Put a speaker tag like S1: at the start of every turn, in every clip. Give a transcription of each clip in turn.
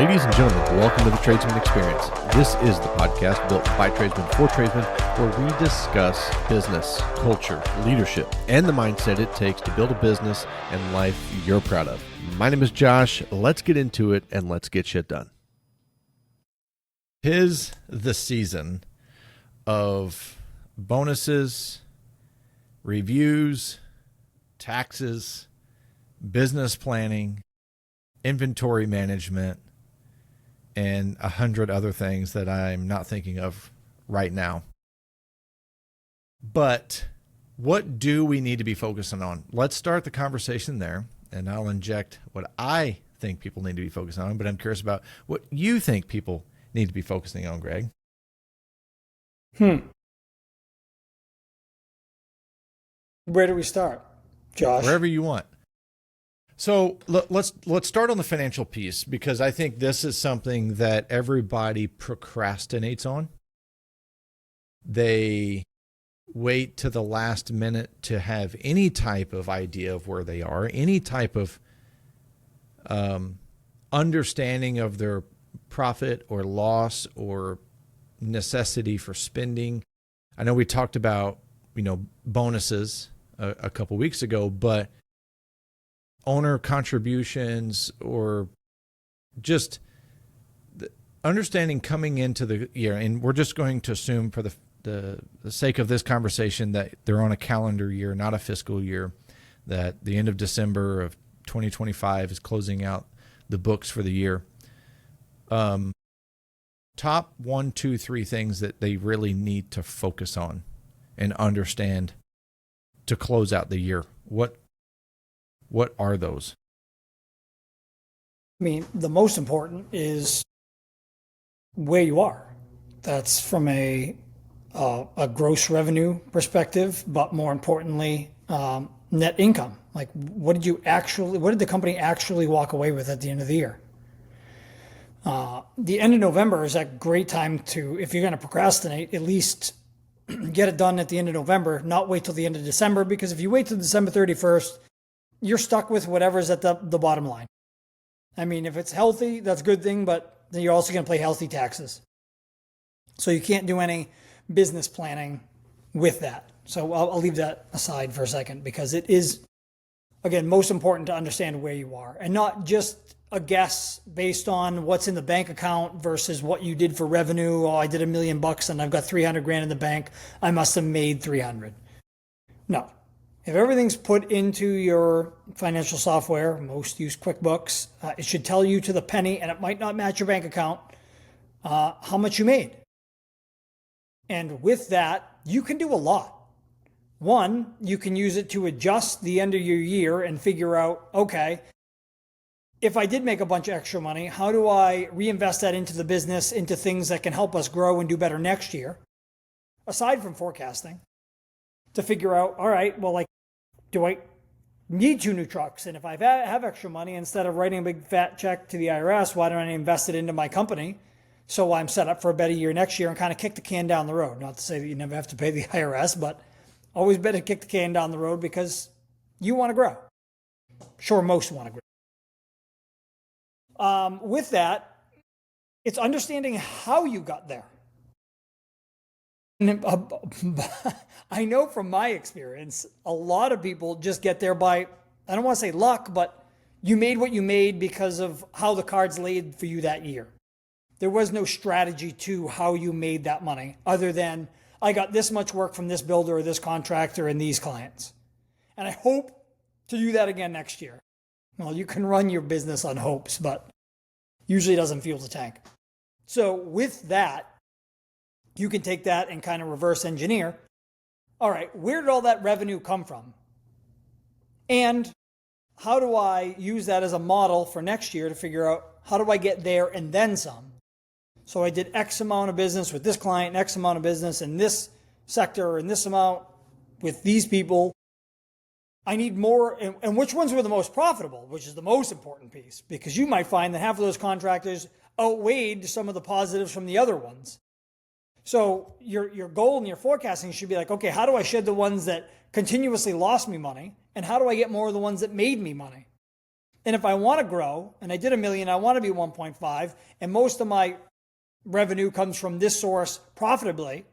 S1: Ladies and gentlemen, welcome to the Tradesman Experience. This is the podcast built by tradesmen for tradesmen, where we discuss business, culture, leadership, and the mindset it takes to build a business and life you're proud of. My name is Josh. Let's get into it and let's get shit done. 'Tis the season of bonuses, reviews, taxes, business planning, inventory management, and 100 other things that I'm not thinking of right now. But what do we need to be focusing on? Let's start the conversation there, and I'll inject what I think people need to be focusing on, but I'm curious about what you think people need to be focusing on, Greg.
S2: Where do we start, Josh?
S1: Wherever you want. So let's start on the financial piece, because I think this is something that everybody procrastinates on. They wait to the last minute to have any type of idea of where they are, any type of understanding of their profit or loss or necessity for spending. I know we talked about, bonuses a couple weeks ago, but owner contributions or just understanding coming into the year, and we're just going to assume for the sake of this conversation that they're on a calendar year, not a fiscal year, that the end of December of 2025 is closing out the books for the year. Top 1, 2, 3 things that they really need to focus on and understand to close out the year. What are those?
S2: I mean, the most important is where you are. That's from a gross revenue perspective, but more importantly, net income. Like, what did the company actually walk away with at the end of the year? The end of November is a great time to, if you're going to procrastinate, at least get it done at the end of November, not wait till the end of December, because if you wait till December 31st, you're stuck with whatever's at the bottom line. I mean, if it's healthy, that's a good thing, but then you're also going to pay healthy taxes. So you can't do any business planning with that. So I'll leave that aside for a second, because it is, again, most important to understand where you are and not just a guess based on what's in the bank account versus what you did for revenue. Oh, I did $1 million and I've got 300 grand in the bank. I must have made 300. No. If everything's put into your financial software, most use QuickBooks, it should tell you to the penny, and it might not match your bank account, how much you made. And with that, you can do a lot. One, you can use it to adjust the end of your year and figure out, okay, if I did make a bunch of extra money, how do I reinvest that into the business, into things that can help us grow and do better next year, aside from forecasting, to figure out, all right, well, like, do I need 2 new trucks? And if I have extra money, instead of writing a big fat check to the IRS, why don't I invest it into my company so I'm set up for a better year next year and kind of kick the can down the road? Not to say that you never have to pay the IRS, but always better kick the can down the road because you want to grow. Sure, most want to grow. With that, it's understanding how you got there. And I know from my experience, a lot of people just get there by, I don't want to say luck, but you made what you made because of how the cards laid for you that year. There was no strategy to how you made that money other than, I got this much work from this builder or this contractor and these clients. And I hope to do that again next year. Well, you can run your business on hopes, but usually doesn't fuel the tank. So with that, you can take that and kind of reverse engineer. All right, where did all that revenue come from? And how do I use that as a model for next year to figure out how do I get there and then some? So I did X amount of business with this client, X amount of business in this sector, and this amount with these people. I need more, and which ones were the most profitable, which is the most important piece, because you might find that half of those contractors outweighed some of the positives from the other ones. So your goal and your forecasting should be like, okay, how do I shed the ones that continuously lost me money? And how do I get more of the ones that made me money? And if I want to grow and I did $1 million, I want to be 1.5, and most of my revenue comes from this source profitably,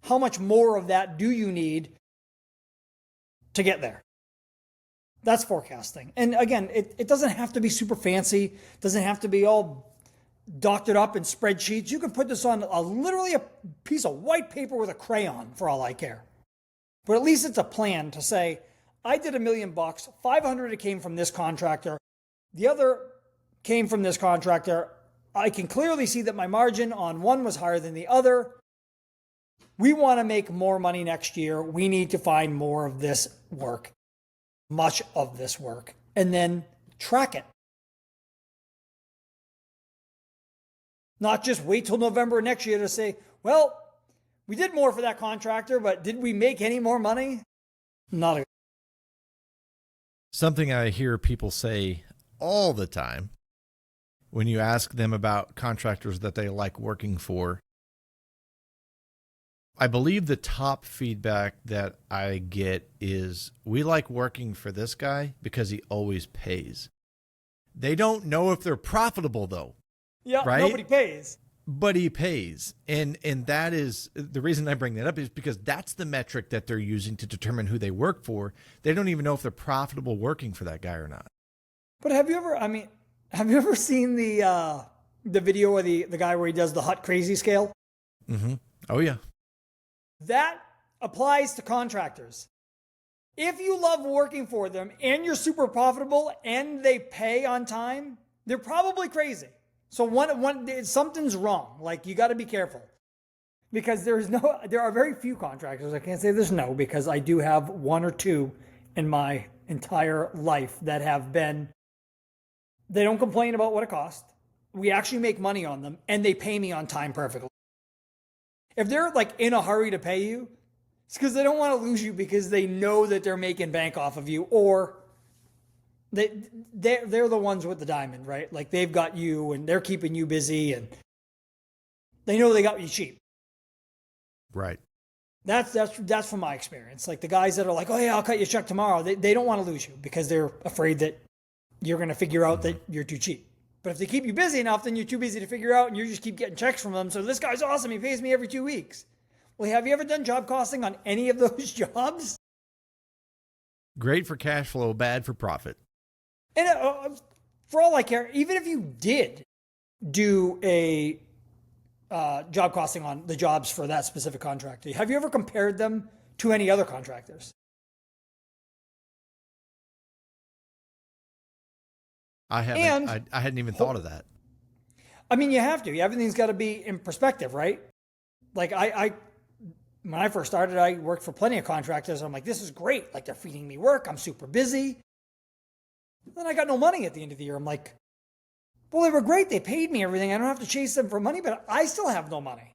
S2: how much more of that do you need to get there? That's forecasting. And again, it doesn't have to be super fancy. It doesn't have to be all doctored up in spreadsheets. You can put this on literally a piece of white paper with a crayon for all I care. But at least it's a plan to say, I did $1 million, 500 it came from this contractor. The other came from this contractor. I can clearly see that my margin on one was higher than the other. We want to make more money next year. We need to find more of this work, much of this work, and then track it. Not just wait till November next year to say, well, we did more for that contractor, but did we make any more money? Not a.
S1: Something I hear people say all the time when you ask them about contractors that they like working for. I believe the top feedback that I get is, we like working for this guy because he always pays. They don't know if they're profitable though.
S2: Yeah,
S1: right?
S2: Nobody pays.
S1: But he pays. And that is the reason I bring that up, is because that's the metric that they're using to determine who they work for. They don't even know if they're profitable working for that guy or not.
S2: But have you ever seen the video of the guy where he does the hut crazy scale?
S1: Mm-hmm. Oh yeah.
S2: That applies to contractors. If you love working for them and you're super profitable and they pay on time, they're probably crazy. So something's wrong. Like, you got to be careful, because there are very few contractors. I can't say there's no, because I do have one or two in my entire life that have been, they don't complain about what it costs. We actually make money on them and they pay me on time perfectly. If they're like in a hurry to pay you, it's because they don't want to lose you, because they know that they're making bank off of you, or they're the ones with the diamond, right? Like, they've got you and they're keeping you busy and they know they got you cheap.
S1: Right.
S2: That's from my experience. Like, the guys that are like, oh yeah, I'll cut you a check tomorrow. They don't want to lose you because they're afraid that you're going to figure out that you're too cheap. But if they keep you busy enough, then you're too busy to figure out and you just keep getting checks from them. So this guy's awesome. He pays me every 2 weeks. Well, have you ever done job costing on any of those jobs?
S1: Great for cash flow, bad for profit.
S2: And for all I care, even if you did do a job costing on the jobs for that specific contractor, have you ever compared them to any other contractors?
S1: I haven't. I hadn't even thought of that.
S2: I mean, you have to. Everything's got to be in perspective, right? Like, when I first started, I worked for plenty of contractors. I'm like, this is great. Like, they're feeding me work. I'm super busy. Then I got no money at the end of the year. I'm like, well, they were great. They paid me everything. I don't have to chase them for money, but I still have no money.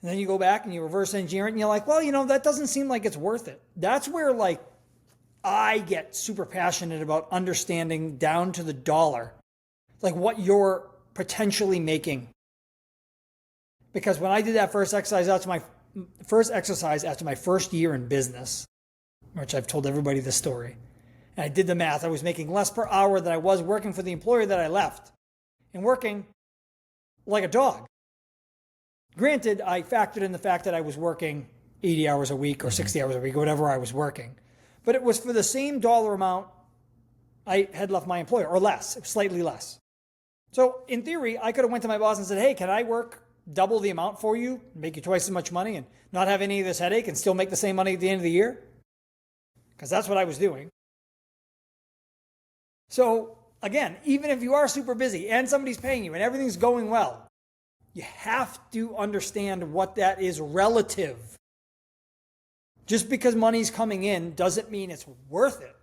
S2: And then you go back and you reverse engineer it and you're like, well, that doesn't seem like it's worth it. That's where, like, I get super passionate about understanding down to the dollar, like, what you're potentially making. Because when I did that first exercise after my first year in business, which I've told everybody this story, and I did the math, I was making less per hour than I was working for the employer that I left, and working like a dog. Granted, I factored in the fact that I was working 80 hours a week or 60 hours a week, or whatever I was working. But it was for the same dollar amount I had left my employer, or less, slightly less. So in theory, I could have went to my boss and said, hey, can I work double the amount for you, make you twice as much money, and not have any of this headache and still make the same money at the end of the year? Because that's what I was doing. So again, even if you are super busy and somebody's paying you and everything's going well, you have to understand what that is relative. Just because money's coming in doesn't mean it's worth it.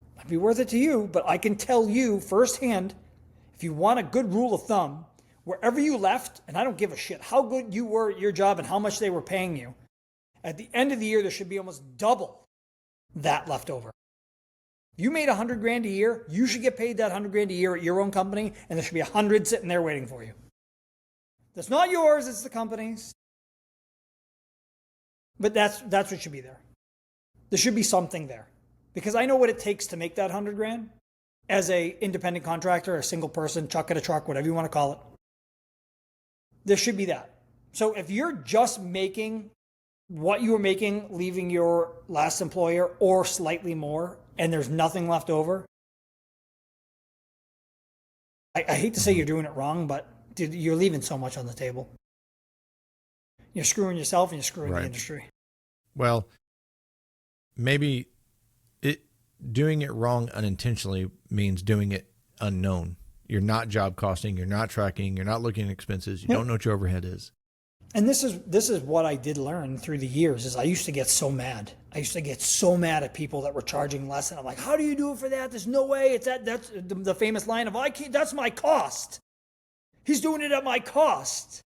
S2: It might be worth it to you, but I can tell you firsthand, if you want a good rule of thumb, wherever you left, and I don't give a shit how good you were at your job and how much they were paying you, at the end of the year, there should be almost double that left over. If you made $100,000 a year, you should get paid that $100,000 a year at your own company, and there should be 100 sitting there waiting for you. That's not yours, it's the company's. But that's what should be there. There should be something there. because I know what it takes to make that 100 grand as a independent contractor, a single person, chuck at a truck, whatever you want to call it. There should be that. So if you're just making what you were making leaving your last employer or slightly more, and there's nothing left over, I hate to say you're doing it wrong, but dude, you're leaving so much on the table. You're screwing yourself and you're screwing the industry.
S1: Well, maybe doing it wrong unintentionally means doing it unknown. You're not job costing, you're not tracking, you're not looking at expenses, you don't know what your overhead is.
S2: And this is what I did learn through the years is I used to get so mad. I used to get so mad at people that were charging less. And I'm like, how do you do it for that? There's no way. It's that's the famous line of, I can't, that's my cost. He's doing it at my cost.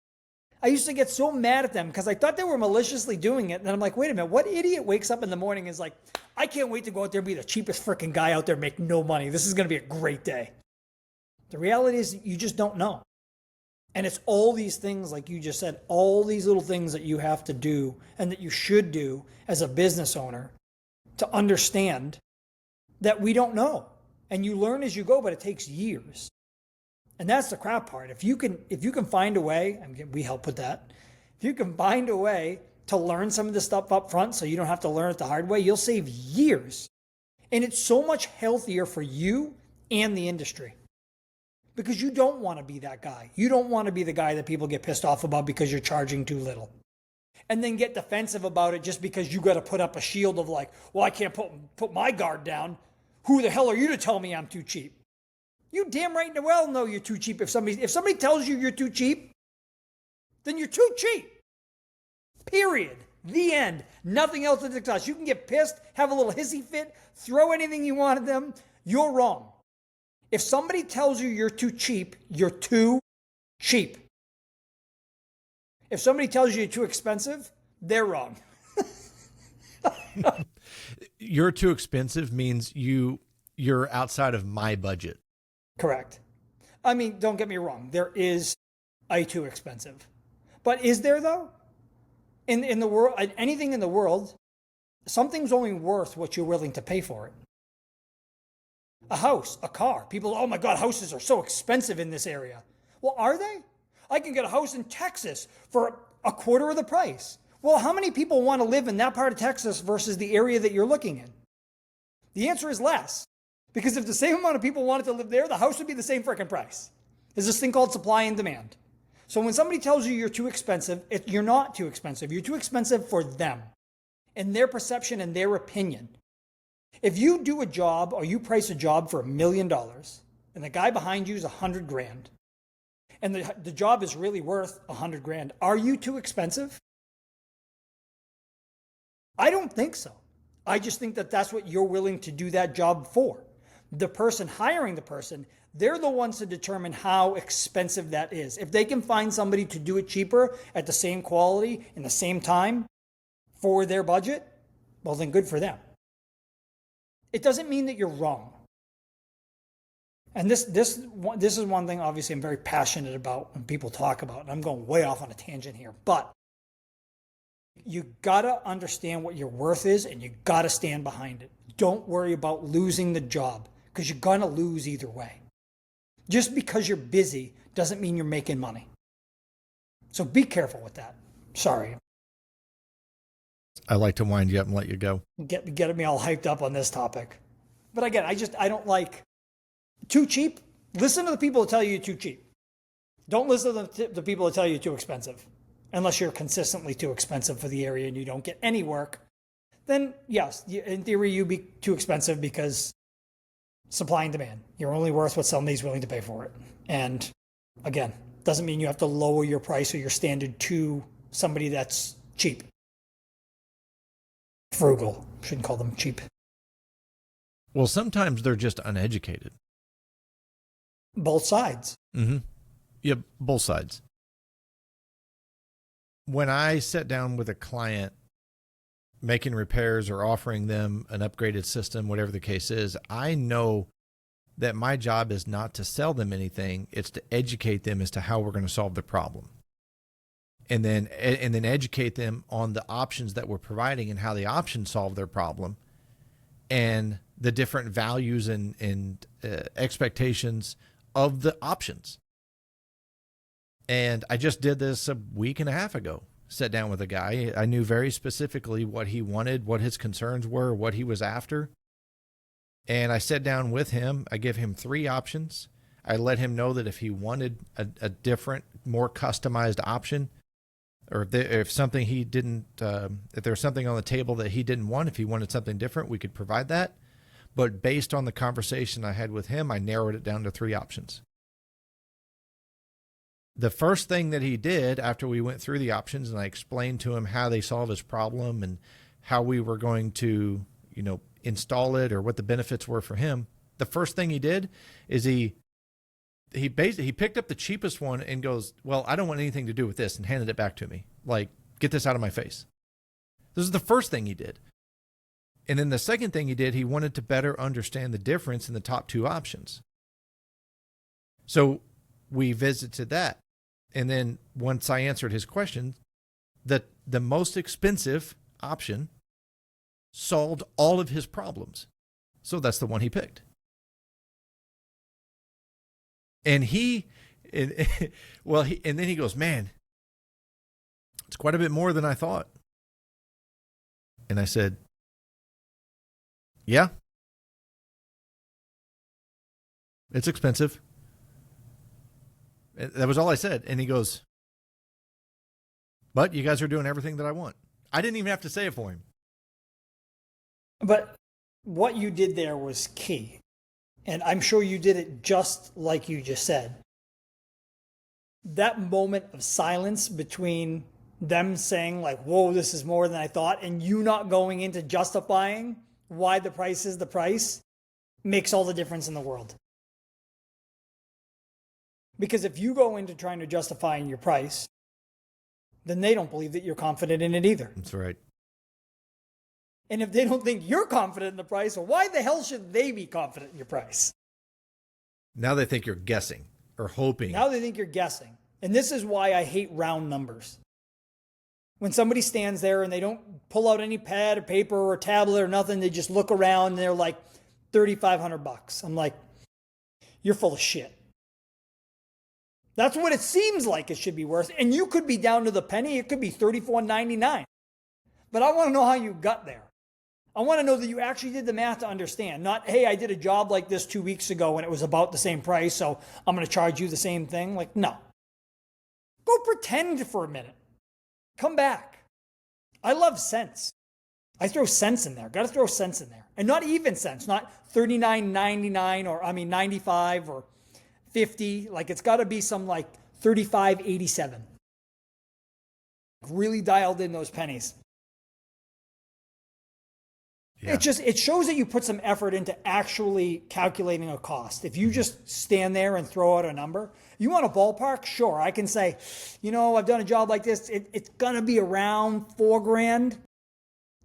S2: I used to get so mad at them because I thought they were maliciously doing it. And I'm like, wait a minute, what idiot wakes up in the morning and is like, I can't wait to go out there and be the cheapest freaking guy out there, make no money. This is going to be a great day. The reality is you just don't know. And it's all these things, like you just said, all these little things that you have to do and that you should do as a business owner to understand that we don't know. And you learn as you go, but it takes years. And that's the crap part. If you can find a way, and we help with that, if you can find a way to learn some of this stuff up front so you don't have to learn it the hard way, you'll save years. And it's so much healthier for you and the industry. Because you don't want to be that guy. You don't want to be the guy that people get pissed off about because you're charging too little. And then get defensive about it just because you got to put up a shield of like, well, I can't put my guard down. Who the hell are you to tell me I'm too cheap? You damn right and well know you're too cheap. If somebody tells you you're too cheap, then you're too cheap. Period. The end. Nothing else to discuss. You can get pissed, have a little hissy fit, throw anything you want at them. You're wrong. If somebody tells you you're too cheap, you're too cheap. If somebody tells you you're too expensive, they're wrong.
S1: You're too expensive means you're outside of my budget.
S2: Correct. I mean, don't get me wrong. There is a too expensive. But is there though? In the world, anything in the world, something's only worth what you're willing to pay for it. A house, a car. People, oh my God, houses are so expensive in this area. Well, are they? I can get a house in Texas for a quarter of the price. Well, how many people want to live in that part of Texas versus the area that you're looking in? The answer is less. Because if the same amount of people wanted to live there, the house would be the same freaking price. There's this thing called supply and demand. So when somebody tells you you're too expensive, you're not too expensive. You're too expensive for them and their perception and their opinion. If you do a job or you price a job for $1 million and the guy behind you is 100 grand and the job is really worth 100 grand, are you too expensive? I don't think so. I just think that that's what you're willing to do that job for. The person hiring the person, they're the ones to determine how expensive that is. If they can find somebody to do it cheaper at the same quality in the same time for their budget, well, then good for them. It doesn't mean that you're wrong. And this is one thing, obviously, I'm very passionate about when people talk about, and I'm going way off on a tangent here, but you gotta understand what your worth is and you gotta stand behind it. Don't worry about losing the job because you're gonna lose either way. Just because you're busy doesn't mean you're making money. So be careful with that. Sorry.
S1: I like to wind you up and let you go.
S2: Get me all hyped up on this topic. But again, I don't like too cheap. Listen to the people that tell you you're too cheap. Don't listen to the people that tell you you're too expensive. Unless you're consistently too expensive for the area and you don't get any work, then yes, in theory, you'd be too expensive because supply and demand. You're only worth what somebody's willing to pay for it. And again, doesn't mean you have to lower your price or your standard to somebody that's cheap. Frugal. Shouldn't call them cheap.
S1: Well, sometimes they're just uneducated.
S2: Both sides.
S1: Mm-hmm. Yep, both sides. When I sit down with a client making repairs or offering them an upgraded system, whatever the case is, I know that my job is not to sell them anything. It's to educate them as to how we're going to solve the problem. And then educate them on the options that we're providing and how the options solve their problem. and the different values and expectations of the options. And I just did this a week and a half ago. Sat down with a guy. I knew very specifically what he wanted, what his concerns were, what he was after. And I sat down with him. I gave him 3 options. I let him know that if he wanted a different, more customized option, or if something he didn't, if there was something on the table that he didn't want, if he wanted something different, we could provide that. But based on the conversation I had with him, I narrowed it down to 3 options. The first thing that he did after we went through the options and I explained to him how they solve his problem and how we were going to, install it or what the benefits were for him, the first thing he did is he picked up the cheapest one and goes, well, I don't want anything to do with this, and handed it back to me. Like, get this out of my face. This is the first thing he did. And then the second thing he did, he wanted to better understand the difference in the top 2 options. So we visited that. And then once I answered his question, the most expensive option solved all of his problems. So that's the one he picked. And and then he goes, man, it's quite a bit more than I thought. And I said, yeah, it's expensive. That was all I said. And he goes, but you guys are doing everything that I want. I didn't even have to say it for him.
S2: But what you did there was key. And I'm sure you did it just like you just said. That moment of silence between them saying like, whoa, this is more than I thought, and you not going into justifying why the price is the price makes all the difference in the world. Because if you go into trying to justify your price, then they don't believe that you're confident in it either.
S1: That's right.
S2: And if they don't think you're confident in the price, well, why the hell should they be confident in your price?
S1: Now they think you're guessing or hoping.
S2: Now they think you're guessing. And this is why I hate round numbers. When somebody stands there and they don't pull out any pad or paper or tablet or nothing, they just look around and they're like $3,500. I'm like, you're full of shit. That's what it seems like it should be worth. And you could be down to the penny. It could be $34.99. But I want to know how you got there. I want to know that you actually did the math to understand. Not, hey, I did a job like this 2 weeks ago and it was about the same price, so I'm going to charge you the same thing. Like, no. Go pretend for a minute. Come back. I love cents. I throw cents in there. Got to throw cents in there. And not even cents, not $39.99 or 95 or 50. Like, it's got to be some like 35.87. Really dialed in those pennies. Yeah. It shows that you put some effort into actually calculating a cost. If you just stand there and throw out a number, you want a ballpark? Sure, I can say, I've done a job like this. It's gonna be around $4,000.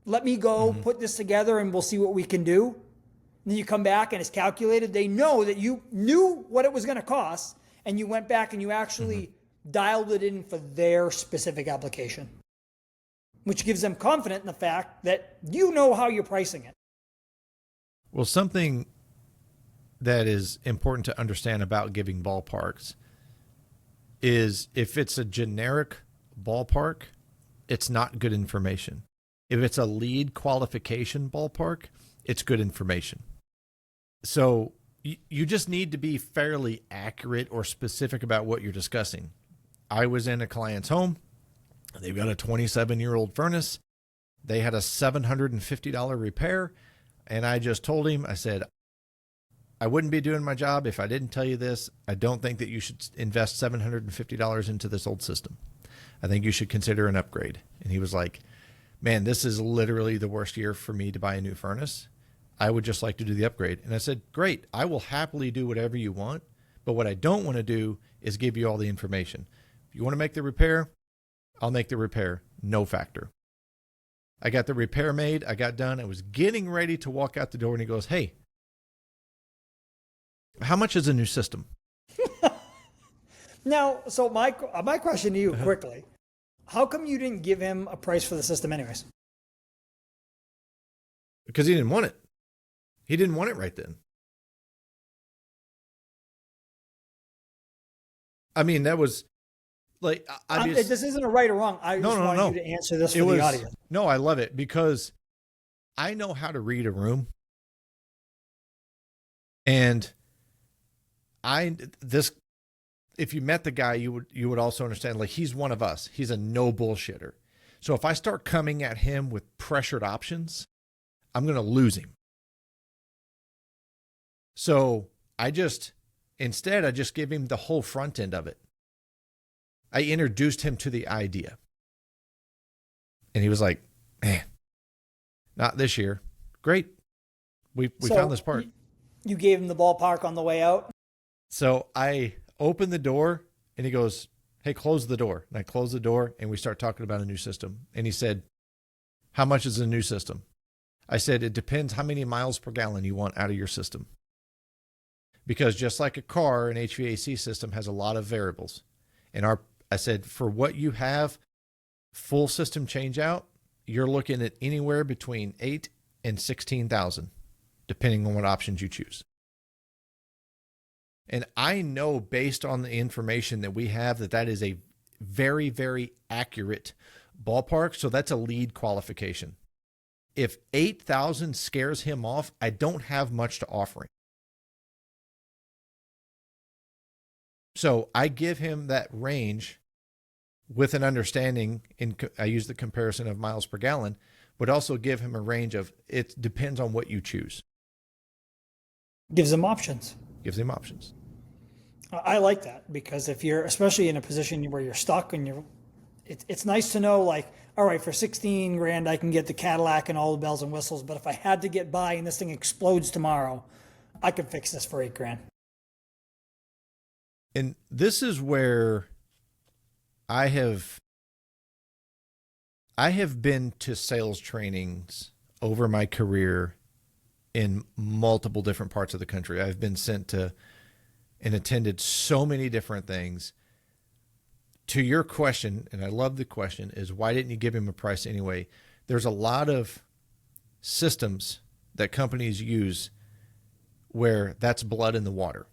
S2: Let me go put this together and we'll see what we can do. And then you come back and it's calculated. They know that you knew what it was gonna cost, and you went back and you actually dialed it in for their specific application, which gives them confidence in the fact that you know how you're pricing it.
S1: Well, something that is important to understand about giving ballparks is if it's a generic ballpark, it's not good information. If it's a lead qualification ballpark, it's good information. So you just need to be fairly accurate or specific about what you're discussing. I was in a client's home. They've got a 27-year-old furnace. They had a $750 repair. And I just told him, I said, I wouldn't be doing my job if I didn't tell you this. I don't think that you should invest $750 into this old system. I think you should consider an upgrade. And he was like, man, this is literally the worst year for me to buy a new furnace. I would just like to do the upgrade. And I said, great, I will happily do whatever you want. But what I don't want to do is give you all the information. If you want to make the repair, I'll make the repair. No factor. I got the repair made. I got done. I was getting ready to walk out the door and he goes, hey, how much is a new system?
S2: Now, so my question to you quickly, how come you didn't give him a price for the system anyways?
S1: Because he didn't want it. He didn't want it right then. I mean, that was like,
S2: this isn't a right or wrong. I just wanted you to answer this for the audience.
S1: No, I love it because I know how to read a room. And if you met the guy, you would also understand, like, he's one of us. He's a no bullshitter. So if I start coming at him with pressured options, I'm going to lose him. So instead, I just give him the whole front end of it. I introduced him to the idea. And he was like, man, not this year. Great. We found this part.
S2: You gave him the ballpark on the way out?
S1: So I opened the door and he goes, hey, close the door. And I closed the door and we start talking about a new system. And he said, how much is a new system? I said, it depends how many miles per gallon you want out of your system. Because just like a car, an HVAC system has a lot of variables. And I said, for what you have, full system change out, you're looking at anywhere between 8 and 16,000, depending on what options you choose. And I know based on the information that we have that is a very, very accurate ballpark. So that's a lead qualification. If 8,000 scares him off, I don't have much to offer him. So I give him that range with an understanding, I use the comparison of miles per gallon, but also give him a range of, it depends on what you choose.
S2: Gives him options.
S1: Gives him options.
S2: I like that because if you're, especially in a position where you're stuck and it's nice to know, like, all right, for 16 grand, I can get the Cadillac and all the bells and whistles. But if I had to get by and this thing explodes tomorrow, I could fix this for 8 grand.
S1: And this is where I have been to sales trainings over my career in multiple different parts of the country. I've been sent to and attended so many different things. To your question, and I love the question, is why didn't you give him a price anyway? There's a lot of systems that companies use where that's blood in the water.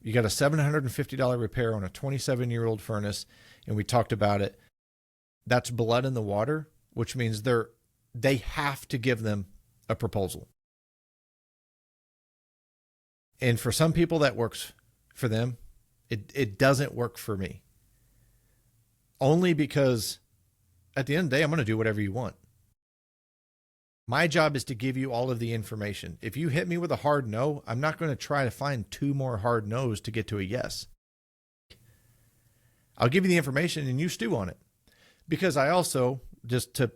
S1: You got a $750 repair on a 27-year-old furnace, and we talked about it. That's blood in the water, which means they have to give them a proposal. And for some people that works for them, it doesn't work for me. Only because at the end of the day, I'm going to do whatever you want. My job is to give you all of the information. If you hit me with a hard no, I'm not going to try to find 2 more hard no's to get to a yes. I'll give you the information and you stew on it. Because I also, just to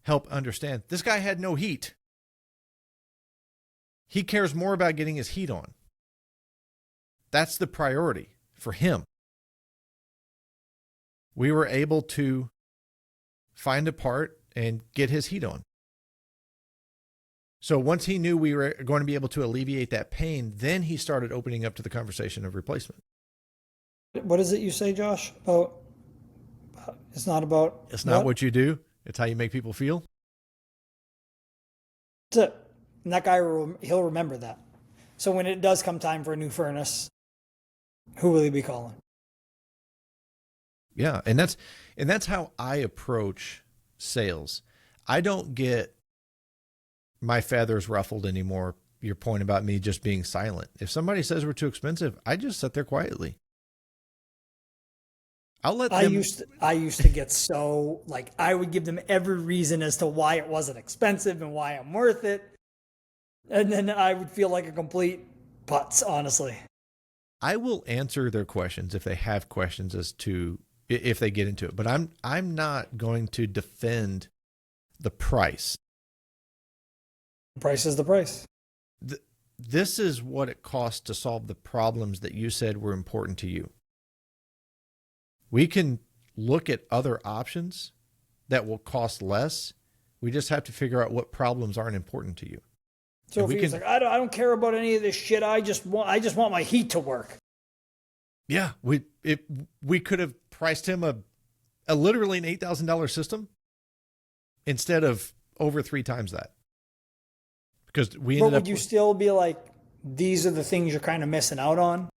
S1: help understand, this guy had no heat. He cares more about getting his heat on. That's the priority for him. We were able to find a part and get his heat on. So once he knew we were going to be able to alleviate that pain, then he started opening up to the conversation of replacement.
S2: What is it you say, Josh? It's not
S1: what you do. It's how you make people feel.
S2: That's it. And that guy, he'll remember that. So when it does come time for a new furnace, who will he be calling?
S1: Yeah, and that's how I approach sales. I don't get my feathers ruffled anymore. Your point about me just being silent. If somebody says we're too expensive, I just sit there quietly. I'll let them.
S2: I used to get so, like, I would give them every reason as to why it wasn't expensive and why I'm worth it. And then I would feel like a complete putz, honestly.
S1: I will answer their questions if they have questions as to if they get into it, but I'm not going to defend the price.
S2: The price is the price.
S1: This is what it costs to solve the problems that you said were important to you. We can look at other options that will cost less. We just have to figure out what problems aren't important to you.
S2: So if he's like, I don't care about any of this shit. I just want my heat to work.
S1: Yeah, we could have priced him a literally an $8,000 system instead of over 3 times that. because we
S2: But
S1: ended
S2: would
S1: up
S2: you still be like, these are the things you're kind of missing out on?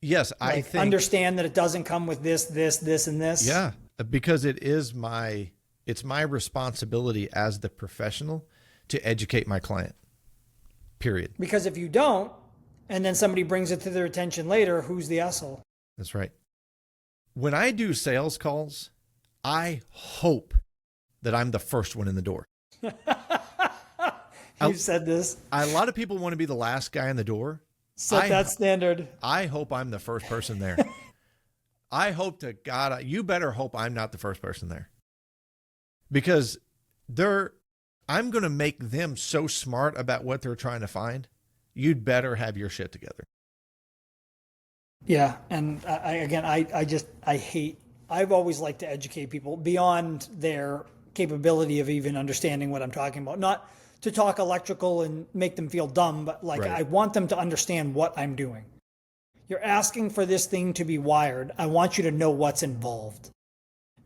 S1: yes, I
S2: Like,
S1: think
S2: understand that it doesn't come with this, and this.
S1: yeah, because it's my responsibility as the professional to educate my client. Period.
S2: Because if you don't, and then somebody brings it to their attention later, who's the asshole?
S1: That's right. When I do sales calls, I hope that I'm the first one in the door.
S2: You've said this.
S1: A lot of people want to be the last guy in the door.
S2: Set that standard.
S1: I hope I'm the first person there. I hope to God, you better hope I'm not the first person there. Because I'm going to make them so smart about what they're trying to find. You'd better have your shit together.
S2: Yeah. And I've always liked to educate people beyond their capability of even understanding what I'm talking about. Not to talk electrical and make them feel dumb, but like
S1: Right.
S2: I want them to understand what I'm doing. You're asking for this thing to be wired. I want you to know what's involved.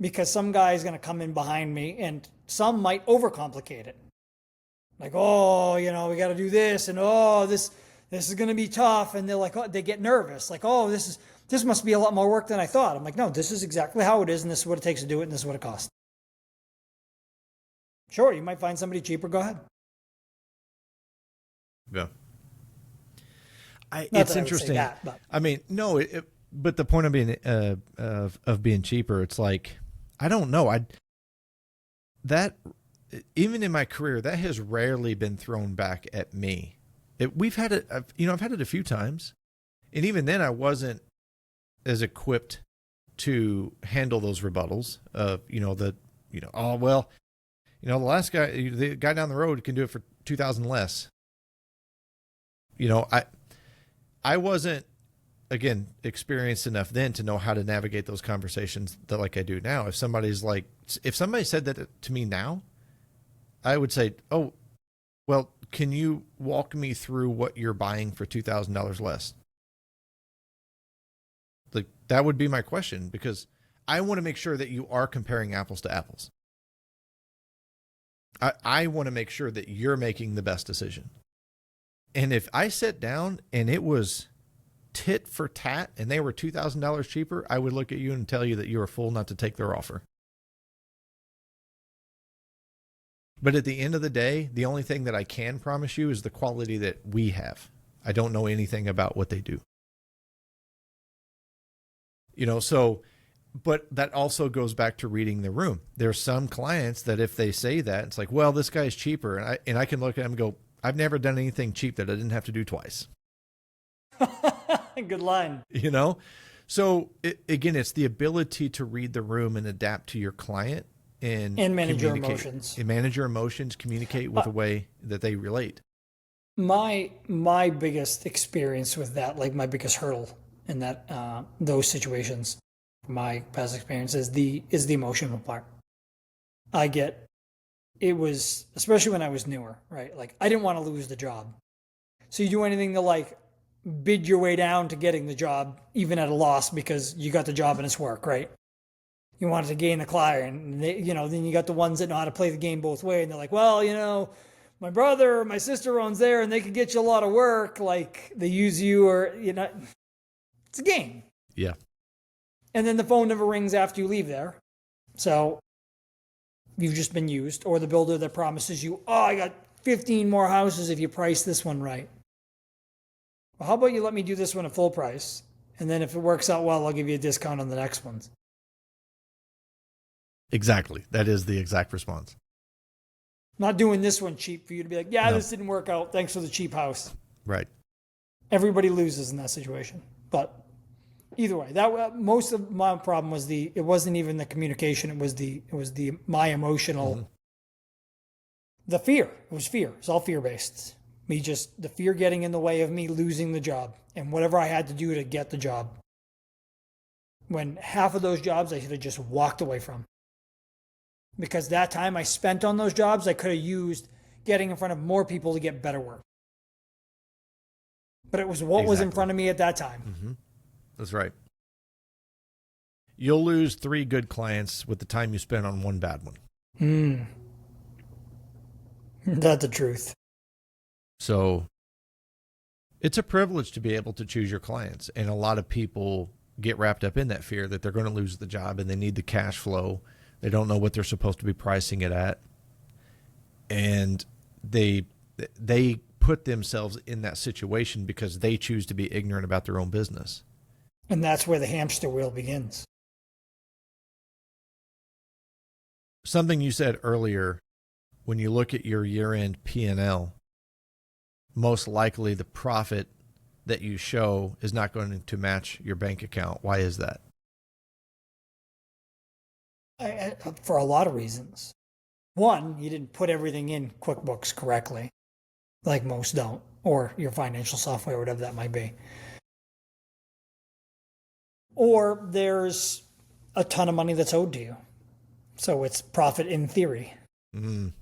S2: Because some guy is going to come in behind me and some might overcomplicate it. Like, oh, we got to do this, and oh, this is going to be tough, and they're like, oh, they get nervous, like, oh, this must be a lot more work than I thought. I'm like, no, this is exactly how it is, and this is what it takes to do it, and this is what it costs. Sure, you might find somebody cheaper. Go ahead.
S1: Yeah.
S2: Not
S1: It's
S2: that I would say
S1: interesting.
S2: that, but
S1: I mean, no, but the point of being of being cheaper, it's like, I don't know. Even in my career, that has rarely been thrown back at me. I've had it a few times, and even then I wasn't as equipped to handle those rebuttals of, oh, well, the guy down the road can do it for 2,000 less. I wasn't, again, experienced enough then to know how to navigate those conversations like I do now. If somebody said that to me now, I would say, oh, well, can you walk me through what you're buying for $2,000 less? Like, that would be my question, because I want to make sure that you are comparing apples to apples. I want to make sure that you're making the best decision. And if I sat down and it was tit for tat and they were $2,000 cheaper, I would look at you and tell you that you're a fool not to take their offer. But at the end of the day, the only thing that I can promise you is the quality that we have. I don't know anything about what they do. But that also goes back to reading the room. There's some clients that if they say that, it's like, well, this guy's cheaper. And I can look at them and go, I've never done anything cheap that I didn't have to do twice.
S2: good line.
S1: So again, it's the ability to read the room and adapt to your client and
S2: manage your emotions.
S1: And manage your emotions, communicate with the way that they relate.
S2: My biggest experience with that, like my biggest hurdle in that those situations, my past experience is the emotional part. It was, especially when I was newer, right? Like I didn't want to lose the job. So you do anything to like bid your way down to getting the job, even at a loss, because you got the job and it's work, right? You wanted to gain the client, and then you got the ones that know how to play the game both ways, and they're like, well, my brother or my sister owns there, and they could get you a lot of work. Like they use you, or it's a game.
S1: Yeah.
S2: And then the phone never rings after you leave there, so you've just been used. Or the builder that promises you, oh, I got 15 more houses if you price this one right. Well, how about you let me do this one at full price, and then if it works out well, I'll give you a discount on the next ones.
S1: Exactly. That is the exact response.
S2: Not doing this one cheap for you to be like, yeah, no, this didn't work out. Thanks for the cheap house.
S1: Right.
S2: Everybody loses in that situation. But either way, most of my problem was it wasn't even the communication. It was my emotional, the fear. It was fear. It's all fear based. The fear getting in the way of me losing the job and whatever I had to do to get the job. When half of those jobs I should have just walked away from. Because that time I spent on those jobs, I could have used getting in front of more people to get better work. But it was what was in front of me at that time.
S1: Mm-hmm. That's right. You'll lose 3 good clients with the time you spend on one bad one.
S2: That's the truth.
S1: So it's a privilege to be able to choose your clients. And a lot of people get wrapped up in that fear that they're going to lose the job and they need the cash flow. They don't know what they're supposed to be pricing it at. And they put themselves in that situation because they choose to be ignorant about their own business.
S2: And that's where the hamster wheel begins.
S1: Something you said earlier, when you look at your year-end P&L, most likely the profit that you show is not going to match your bank account. Why is that?
S2: For a lot of reasons. One, you didn't put everything in QuickBooks correctly, like most don't, or your financial software, whatever that might be. Or there's a ton of money that's owed to you. So it's profit in theory.
S1: The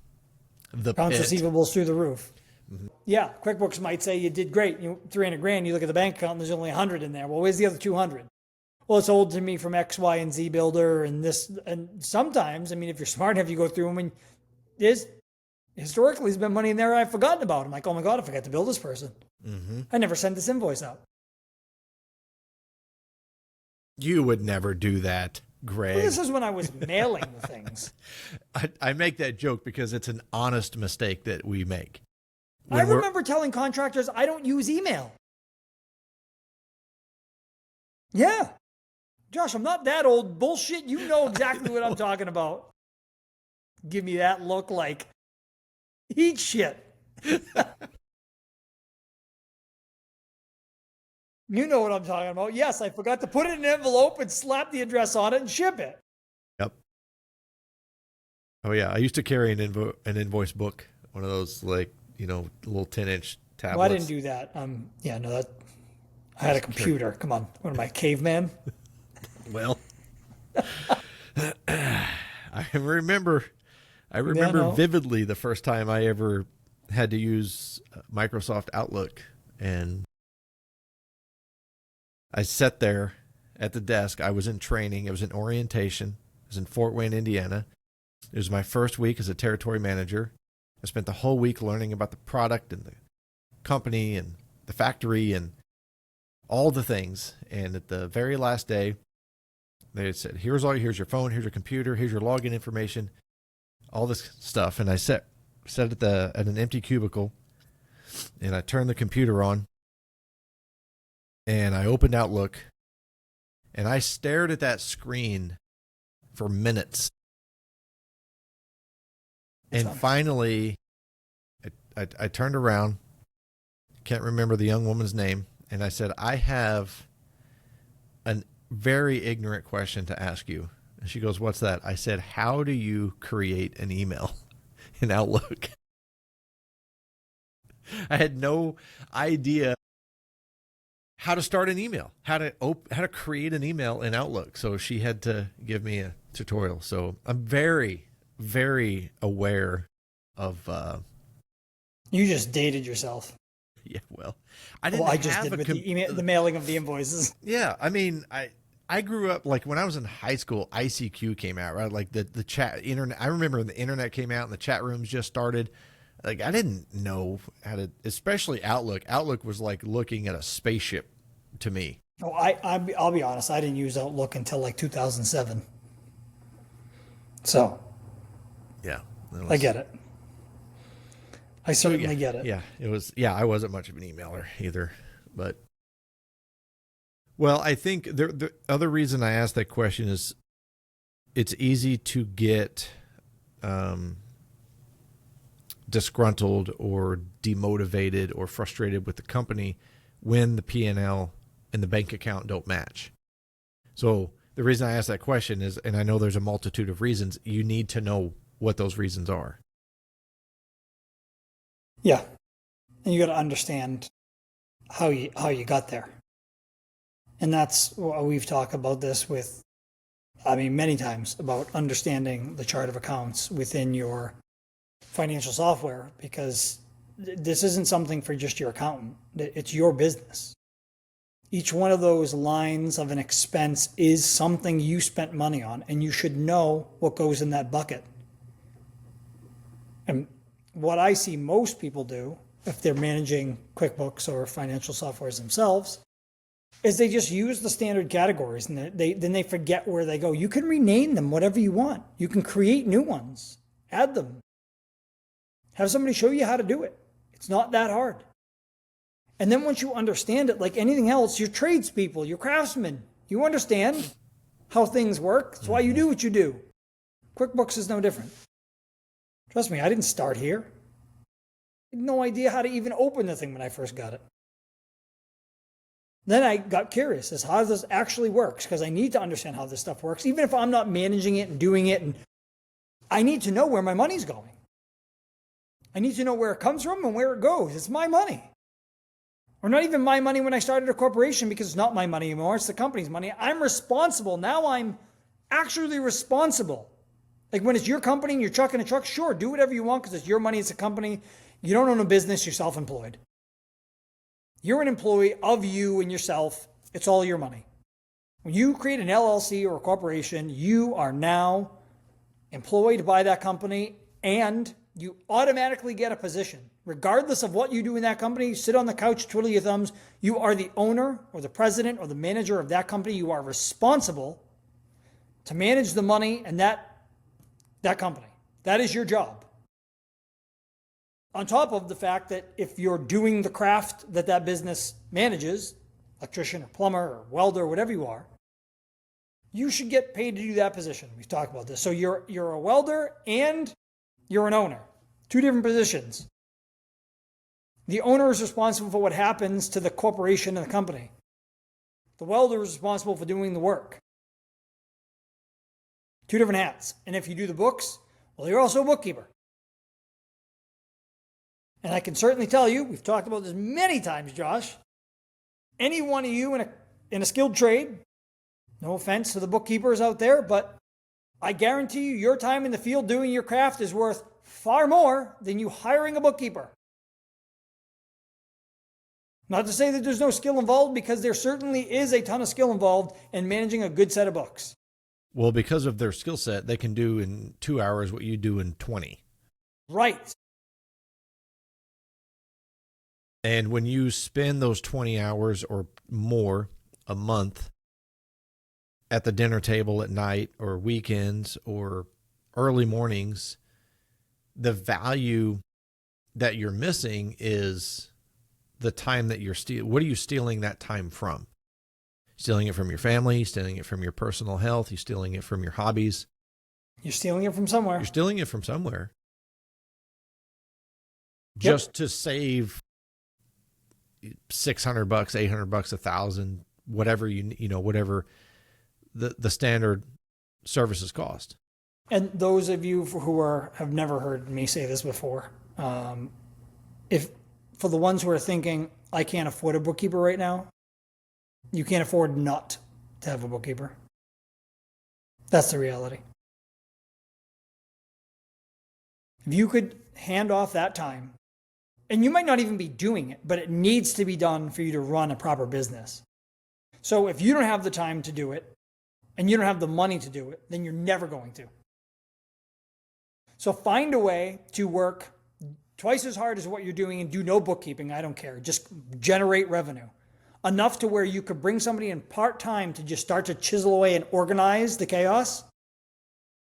S2: Accounts
S1: pit.
S2: receivables through the roof. Mm-hmm. Yeah, QuickBooks might say you did great. You 300 grand. You look at the bank account and there's only 100 in there. Well, where's the other 200? Well, it's owed to me from X, Y, and Z builder and this. And sometimes, I mean, if you're smart enough, you go through them and there's historically there's been money in there I've forgotten about. I'm like, oh my God, I forgot to bill this person.
S1: Mm-hmm.
S2: I never sent this invoice out.
S1: You would never do that, Greg.
S2: Well, this is when I was mailing the things.
S1: I make that joke because it's an honest mistake that we make.
S2: I remember telling contractors I don't use email. Yeah. Josh, I'm not that old. Bullshit. You know exactly what I'm talking about. Give me that look like, eat shit. You know what I'm talking about. Yes, I forgot to put it in an envelope and slap the address on it and ship it.
S1: Yep. Oh, yeah. I used to carry an invoice book, one of those, like, you know, little 10-inch tablets.
S2: Well, I didn't do that. Yeah, no, I had a computer. Come on. What am I, caveman?
S1: Well, I remember vividly the first time I ever had to use Microsoft Outlook, and I sat there at the desk. I was in training. It was an orientation. It was in Fort Wayne, Indiana. It was my first week as a territory manager. I spent the whole week learning about the product and the company and the factory and all the things. And at the very last day, they said, here's your phone, here's your computer, here's your login information, all this stuff. And I sat at an empty cubicle, and I turned the computer on, and I opened Outlook, and I stared at that screen for minutes. And finally, I turned around, can't remember the young woman's name, and I said, I have a very ignorant question to ask you. And she goes, what's that? I said, how do you create an email in Outlook? I had no idea how to start an email, how to create an email in Outlook. So she had to give me a tutorial. So I'm very, very aware of.
S2: You just dated yourself.
S1: Yeah, well, I didn't.
S2: I just did with the mailing of the invoices.
S1: Yeah, I mean, I grew up like when I was in high school. ICQ came out, right? Like the chat internet. I remember when the internet came out and the chat rooms just started. Like I didn't know how to, especially Outlook. Outlook was like looking at a spaceship to me.
S2: Oh, I'll be honest. I didn't use Outlook until like 2007. So,
S1: yeah,
S2: I get it. I certainly get it.
S1: Yeah, it was. Yeah, I wasn't much of an emailer either, but well, I think the other reason I asked that question is it's easy to get disgruntled or demotivated or frustrated with the company when the P&L and the bank account don't match. So the reason I asked that question is, and I know there's a multitude of reasons, you need to know what those reasons are.
S2: Yeah. And you got to understand how you got there. And that's what we've talked about this with, I mean, many times about understanding the chart of accounts within your financial software, because this isn't something for just your accountant. It's your business. Each one of those lines of an expense is something you spent money on, and you should know what goes in that bucket. And what I see most people do, if they're managing QuickBooks or financial softwares themselves, is they just use the standard categories and then they forget where they go. You can rename them whatever you want. You can create new ones, add them. Have somebody show you how to do it. It's not that hard. And then once you understand it, like anything else, you're tradespeople, you're craftsmen. You understand how things work. That's why you do what you do. QuickBooks is no different. Trust me, I didn't start here. I had no idea how to even open the thing when I first got it. Then I got curious as how this actually works, because I need to understand how this stuff works. Even if I'm not managing it and doing it, and I need to know where my money's going. I need to know where it comes from and where it goes. It's my money. Or not even my money when I started a corporation, because it's not my money anymore. It's the company's money. I'm responsible. Now I'm actually responsible. Like when it's your company and you're trucking a truck, sure, do whatever you want because it's your money, it's a company. You don't own a business, you're self-employed. You're an employee of you and yourself. It's all your money. When you create an LLC or a corporation, you are now employed by that company and you automatically get a position. Regardless of what you do in that company, you sit on the couch, twiddle your thumbs, you are the owner or the president or the manager of that company. You are responsible to manage the money and that company. That is your job. On top of the fact that if you're doing the craft that business manages, electrician or plumber or welder or whatever you are, you should get paid to do that position. We've talked about this. So you're a welder and you're an owner. Two different positions. The owner is responsible for what happens to the corporation and the company. The welder is responsible for doing the work. Two different hats. And if you do the books, well, you're also a bookkeeper. And I can certainly tell you, we've talked about this many times, Josh, any one of you in a skilled trade, no offense to the bookkeepers out there, but I guarantee you your time in the field doing your craft is worth far more than you hiring a bookkeeper. Not to say that there's no skill involved, because there certainly is a ton of skill involved in managing a good set of books.
S1: Well, because of their skill set, they can do in 2 hours what you do in 20.
S2: Right.
S1: And when you spend those 20 hours or more a month at the dinner table at night or weekends or early mornings, the value that you're missing is the time that you're stealing. What are you stealing that time from? Stealing it from your family, stealing it from your personal health, you're stealing it from your hobbies.
S2: You're stealing it from somewhere.
S1: You're stealing it from somewhere.
S2: Yep.
S1: Just to save $600, $800, $1,000, whatever whatever the standard services cost.
S2: And those of you who have never heard me say this before, if for the ones who are thinking, I can't afford a bookkeeper right now, you can't afford not to have a bookkeeper. That's the reality. If you could hand off that time, and you might not even be doing it, but it needs to be done for you to run a proper business. So if you don't have the time to do it, and you don't have the money to do it, then you're never going to. So find a way to work twice as hard as what you're doing and do no bookkeeping. I don't care. Just generate revenue. Enough to where you could bring somebody in part-time to just start to chisel away and organize the chaos.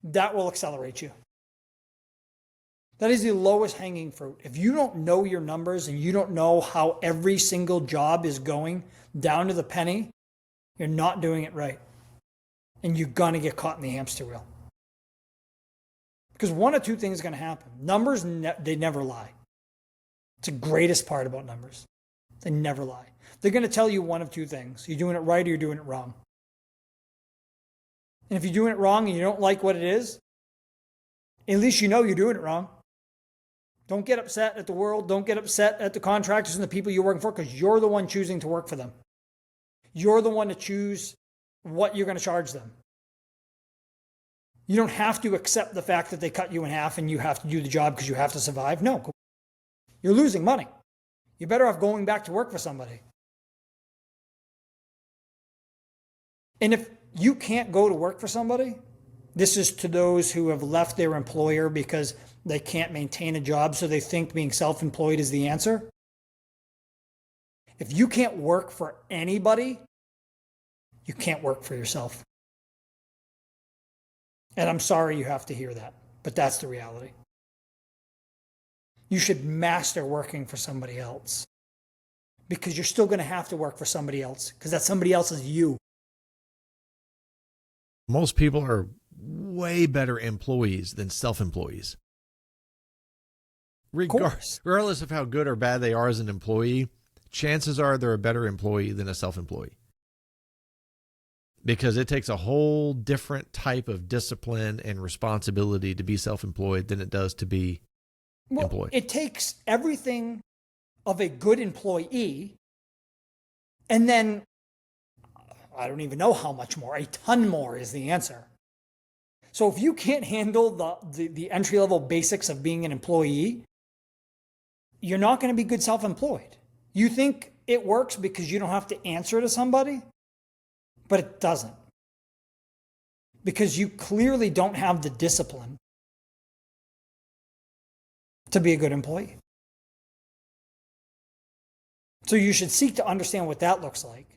S2: That will accelerate you. That is the lowest hanging fruit. If you don't know your numbers and you don't know how every single job is going down to the penny, you're not doing it right. And you're going to get caught in the hamster wheel. Because one of two things is going to happen. Numbers, they never lie. It's the greatest part about numbers. They never lie. They're going to tell you one of two things. You're doing it right or you're doing it wrong. And if you're doing it wrong and you don't like what it is, at least you know you're doing it wrong. Don't get upset at the world. Don't get upset at the contractors and the people you're working for, because you're the one choosing to work for them. You're the one to choose what you're going to charge them. You don't have to accept the fact that they cut you in half and you have to do the job because you have to survive. No, you're losing money. You're better off going back to work for somebody. And if you can't go to work for somebody, This is to those who have left their employer because they can't maintain a job, so they think being self-employed is the answer. If you can't work for anybody, you can't work for yourself. And I'm sorry you have to hear that, but that's the reality. You should master working for somebody else, because you're still going to have to work for somebody else, because that somebody else is you.
S1: Most people are way better employees than self-employees. Regardless of how good or bad they are as an employee, chances are they're a better employee than a self-employee. Because it takes a whole different type of discipline and responsibility to be self-employed than it does to be employed.
S2: It takes everything of a good employee, and then I don't even know how much more. A ton more is the answer. So if you can't handle the entry-level basics of being an employee, you're not going to be good self-employed. You think it works because you don't have to answer to somebody, but it doesn't. Because you clearly don't have the discipline to be a good employee. So you should seek to understand what that looks like.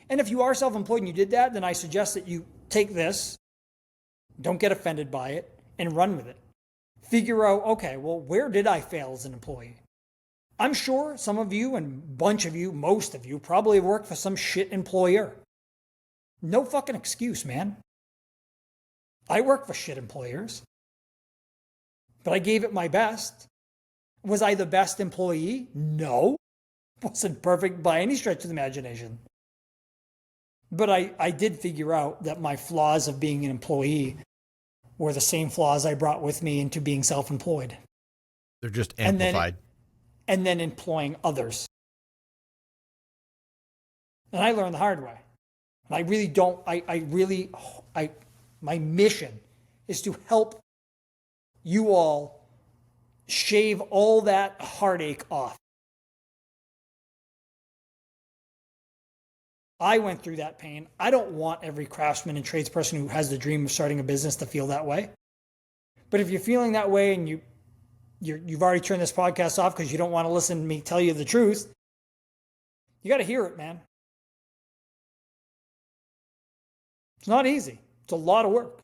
S2: And if you are self-employed and you did that, then I suggest that you take this, don't get offended by it, and run with it. Figure out, okay, well, where did I fail as an employee? I'm sure some of you and a bunch of you, most of you, probably work for some shit employer. No fucking excuse, man. I work for shit employers, but I gave it my best. Was I the best employee? No. Wasn't perfect by any stretch of the imagination. But I did figure out that my flaws of being an employee were the same flaws I brought with me into being self-employed.
S1: They're just amplified.
S2: And then employing others. And I learned the hard way. And I really don't, my mission is to help you all shave all that heartache off. I went through that pain. I don't want every craftsman and tradesperson who has the dream of starting a business to feel that way. But if you're feeling that way and you've already turned this podcast off because you don't want to listen to me tell you the truth, you got to hear it, man. It's not easy. It's a lot of work.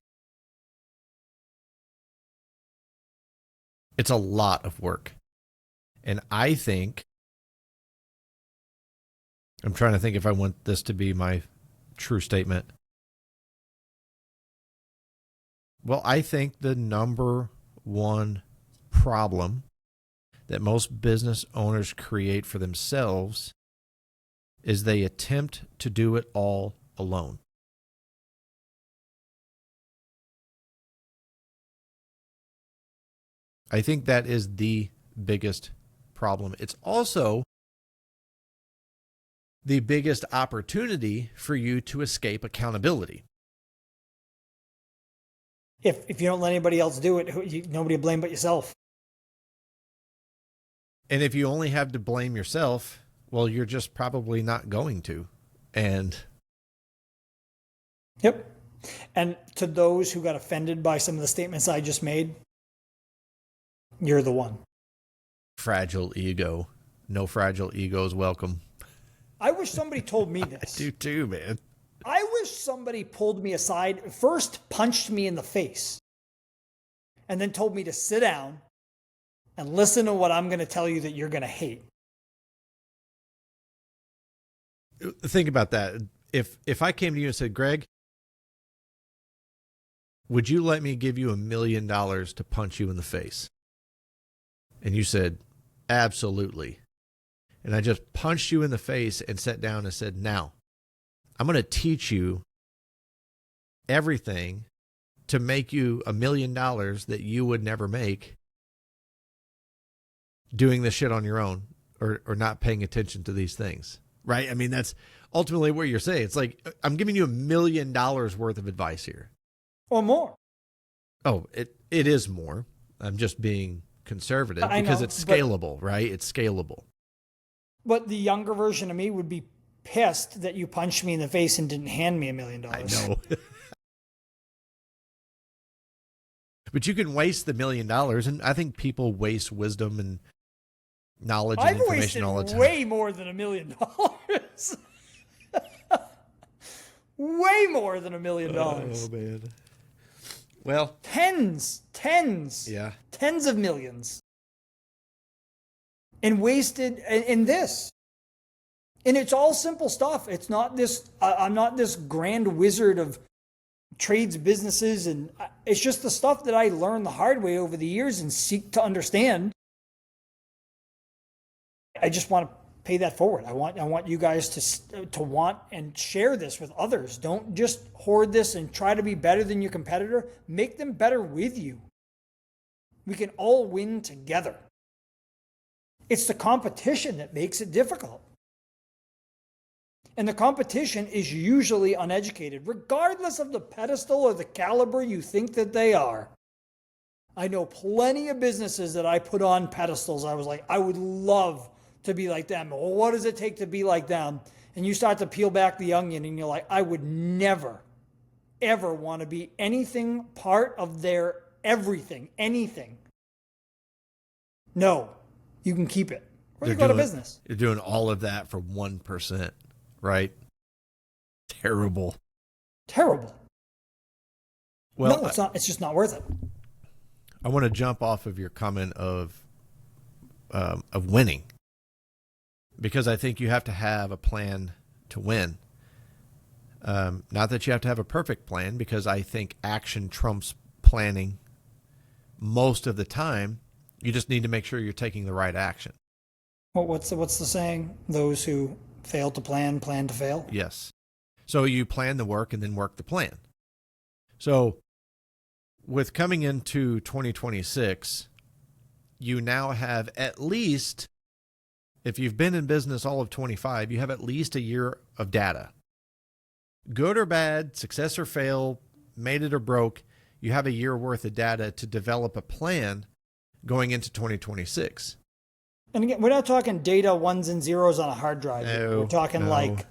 S1: It's a lot of work. And I think, I'm trying to think if I want this to be my true statement. Well, I think the number one problem that most business owners create for themselves is they attempt to do it all alone. I think that is the biggest problem. It's also the biggest opportunity for you to escape accountability.
S2: If you don't let anybody else do it, nobody will blame but yourself.
S1: And if you only have to blame yourself, well, you're just probably not going to. And
S2: yep. And to those who got offended by some of the statements I just made, you're the one.
S1: Fragile ego. No fragile egos welcome.
S2: I wish somebody told me this.
S1: I do too, man.
S2: I wish somebody pulled me aside, first punched me in the face, and then told me to sit down and listen to what I'm going to tell you that you're going to hate.
S1: Think about that. If I came to you and said, Greg, would you let me give you $1 million to punch you in the face? And you said, absolutely. And I just punched you in the face and sat down and said, now, I'm going to teach you everything to make you $1 million that you would never make doing this shit on your own or not paying attention to these things. Right? I mean, that's ultimately what you're saying. It's like, I'm giving you $1 million worth of advice here.
S2: Or more.
S1: Oh, it is more. I'm just being conservative because it's scalable, right? It's scalable.
S2: But the younger version of me would be pissed that you punched me in the face and didn't hand me $1 million.
S1: I know. But you can waste the $1 million, and I think people waste wisdom and knowledge and
S2: I've
S1: information
S2: wasted
S1: all the time.
S2: way more than $1 million. Way more than $1 million.
S1: Oh man. Well,
S2: tens,
S1: yeah.
S2: tens of millions, and wasted in this. And it's all simple stuff. It's not this. I'm not this grand wizard of trades, businesses, and it's just the stuff that I learned the hard way over the years and seek to understand. I just want to pay that forward. I want you guys to want and share this with others. Don't just hoard this and try to be better than your competitor. Make them better with you. We can all win together. It's the competition that makes it difficult. And the competition is usually uneducated, regardless of the pedestal or the caliber you think that they are. I know plenty of businesses that I put on pedestals. I was like, I would love to be like them. Well, what does it take to be like them? And you start to peel back the onion and you're like, I would never, ever want to be anything part of their everything, anything. No, you can keep it. Or you go to business.
S1: You're doing all of that for 1%, right? Terrible.
S2: Terrible.
S1: Well,
S2: no, it's not. It's just not worth it.
S1: I want to jump off of your comment of winning, because I think you have to have a plan to win. Not that you have to have a perfect plan, because I think action trumps planning most of the time. You just need to make sure you're taking the right action.
S2: Well, what's the saying? Those who fail to plan to fail.
S1: Yes. So you plan the work and then work the plan. So with coming into 2026, you now have at least, if you've been in business all of 25, you have at least a year of data. Good or bad, success or fail, made it or broke, you have a year worth of data to develop a plan going into 2026.
S2: And again, we're not talking data ones and zeros on a hard drive.
S1: No,
S2: we're talking like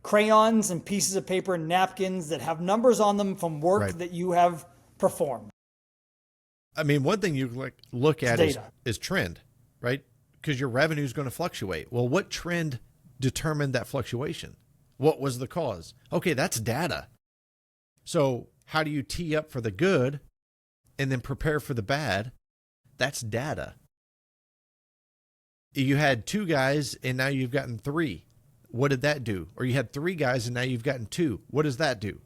S2: crayons and pieces of paper and napkins that have numbers on them from work that you have performed.
S1: I mean, one thing you look at is trend, right? Because your revenue is going to fluctuate. Well, what trend determined that fluctuation? What was the cause? Okay, that's data. So how do you tee up for the good and then prepare for the bad? That's data. You had 2 guys and now you've gotten 3. What did that do? Or you had 3 guys and now you've gotten 2. What does that do?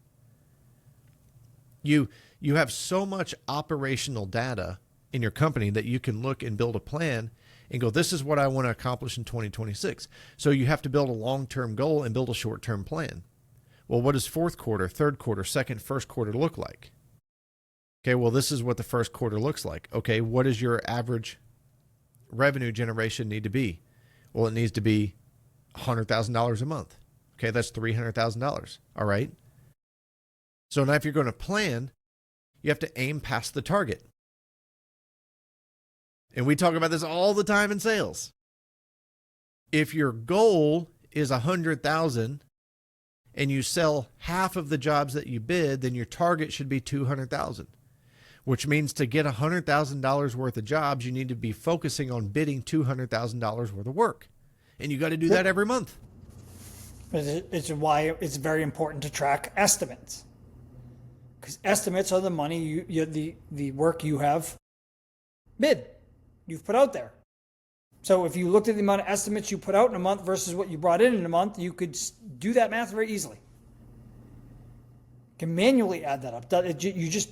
S1: You have so much operational data in your company that you can look and build a plan and go, this is what I want to accomplish in 2026. So you have to build a long-term goal and build a short-term plan. Well, what does fourth quarter, third quarter, second, first quarter look like? Okay, well, this is what the first quarter looks like. Okay, what does your average revenue generation need to be? Well, it needs to be $100,000 a month. Okay, that's $300,000. All right. So now if you're going to plan, you have to aim past the target. And we talk about this all the time in sales. If your goal is 100,000 and you sell half of the jobs that you bid, then your target should be 200,000. Which means to get $100,000 worth of jobs, you need to be focusing on bidding $200,000 worth of work. And you got to do that every month.
S2: It's why it's very important to track estimates. Because estimates are the money, the work you have bid, you've put out there. So if you looked at the amount of estimates you put out in a month versus what you brought in a month, you could do that math very easily. You can manually add that up. You just,